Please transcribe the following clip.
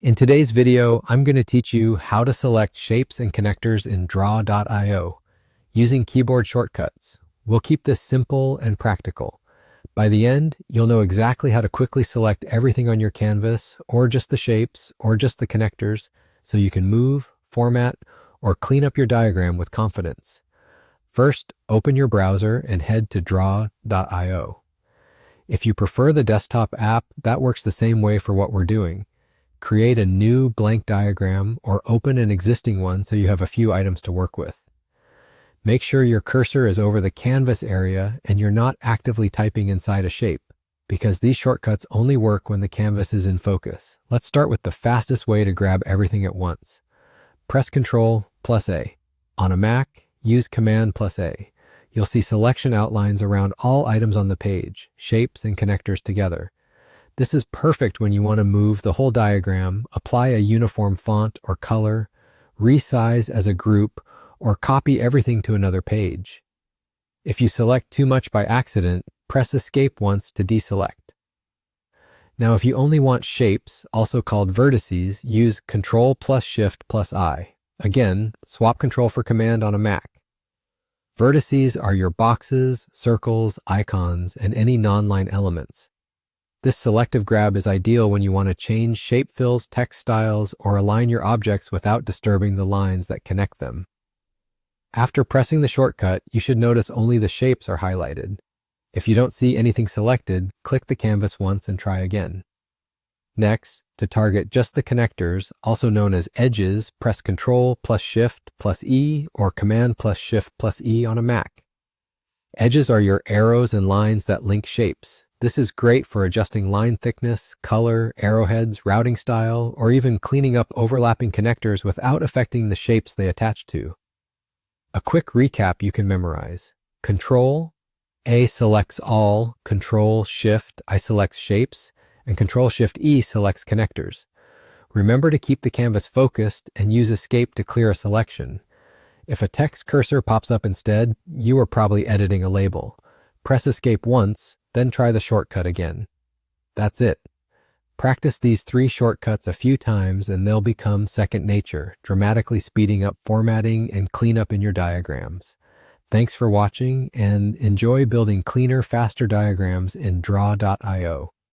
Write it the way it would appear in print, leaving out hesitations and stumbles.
In today's video, I'm going to teach you how to select shapes and connectors in Draw.io using keyboard shortcuts. We'll keep this simple and practical. By the end, you'll know exactly how to quickly select everything on your canvas, or just the shapes, or just the connectors, so you can move, format, or clean up your diagram with confidence. First, open your browser and head to Draw.io. If you prefer the desktop app, that works the same way for what we're doing. Create a new blank diagram or open an existing one so you have a few items to work with. Make sure your cursor is over the canvas area and you're not actively typing inside a shape, because these shortcuts only work when the canvas is in focus. Let's start with the fastest way to grab everything at once. Press Ctrl+A. On a Mac, use Command+A. You'll see selection outlines around all items on the page, shapes and connectors together. This is perfect when you want to move the whole diagram, apply a uniform font or color, resize as a group, or copy everything to another page. If you select too much by accident, press Escape once to deselect. Now, if you only want shapes, also called vertices, use Ctrl+Shift+I. Again, swap Control for Command on a Mac. Vertices are your boxes, circles, icons, and any non-line elements. This selective grab is ideal when you want to change shape fills, text styles, or align your objects without disturbing the lines that connect them. After pressing the shortcut, you should notice only the shapes are highlighted. If you don't see anything selected, click the canvas once and try again. Next, to target just the connectors, also known as edges, press Ctrl+Shift+E or Command+Shift+E on a Mac. Edges are your arrows and lines that link shapes. This is great for adjusting line thickness, color, arrowheads, routing style, or even cleaning up overlapping connectors without affecting the shapes they attach to. A quick recap you can memorize. Control-A selects all, Control-Shift I selects shapes, and Control-Shift-E selects connectors. Remember to keep the canvas focused and use Escape to clear a selection. If a text cursor pops up instead, you are probably editing a label. Press Escape once, then try the shortcut again. That's it. Practice these 3 shortcuts a few times and they'll become second nature, dramatically speeding up formatting and cleanup in your diagrams. Thanks for watching and enjoy building cleaner, faster diagrams in Draw.io.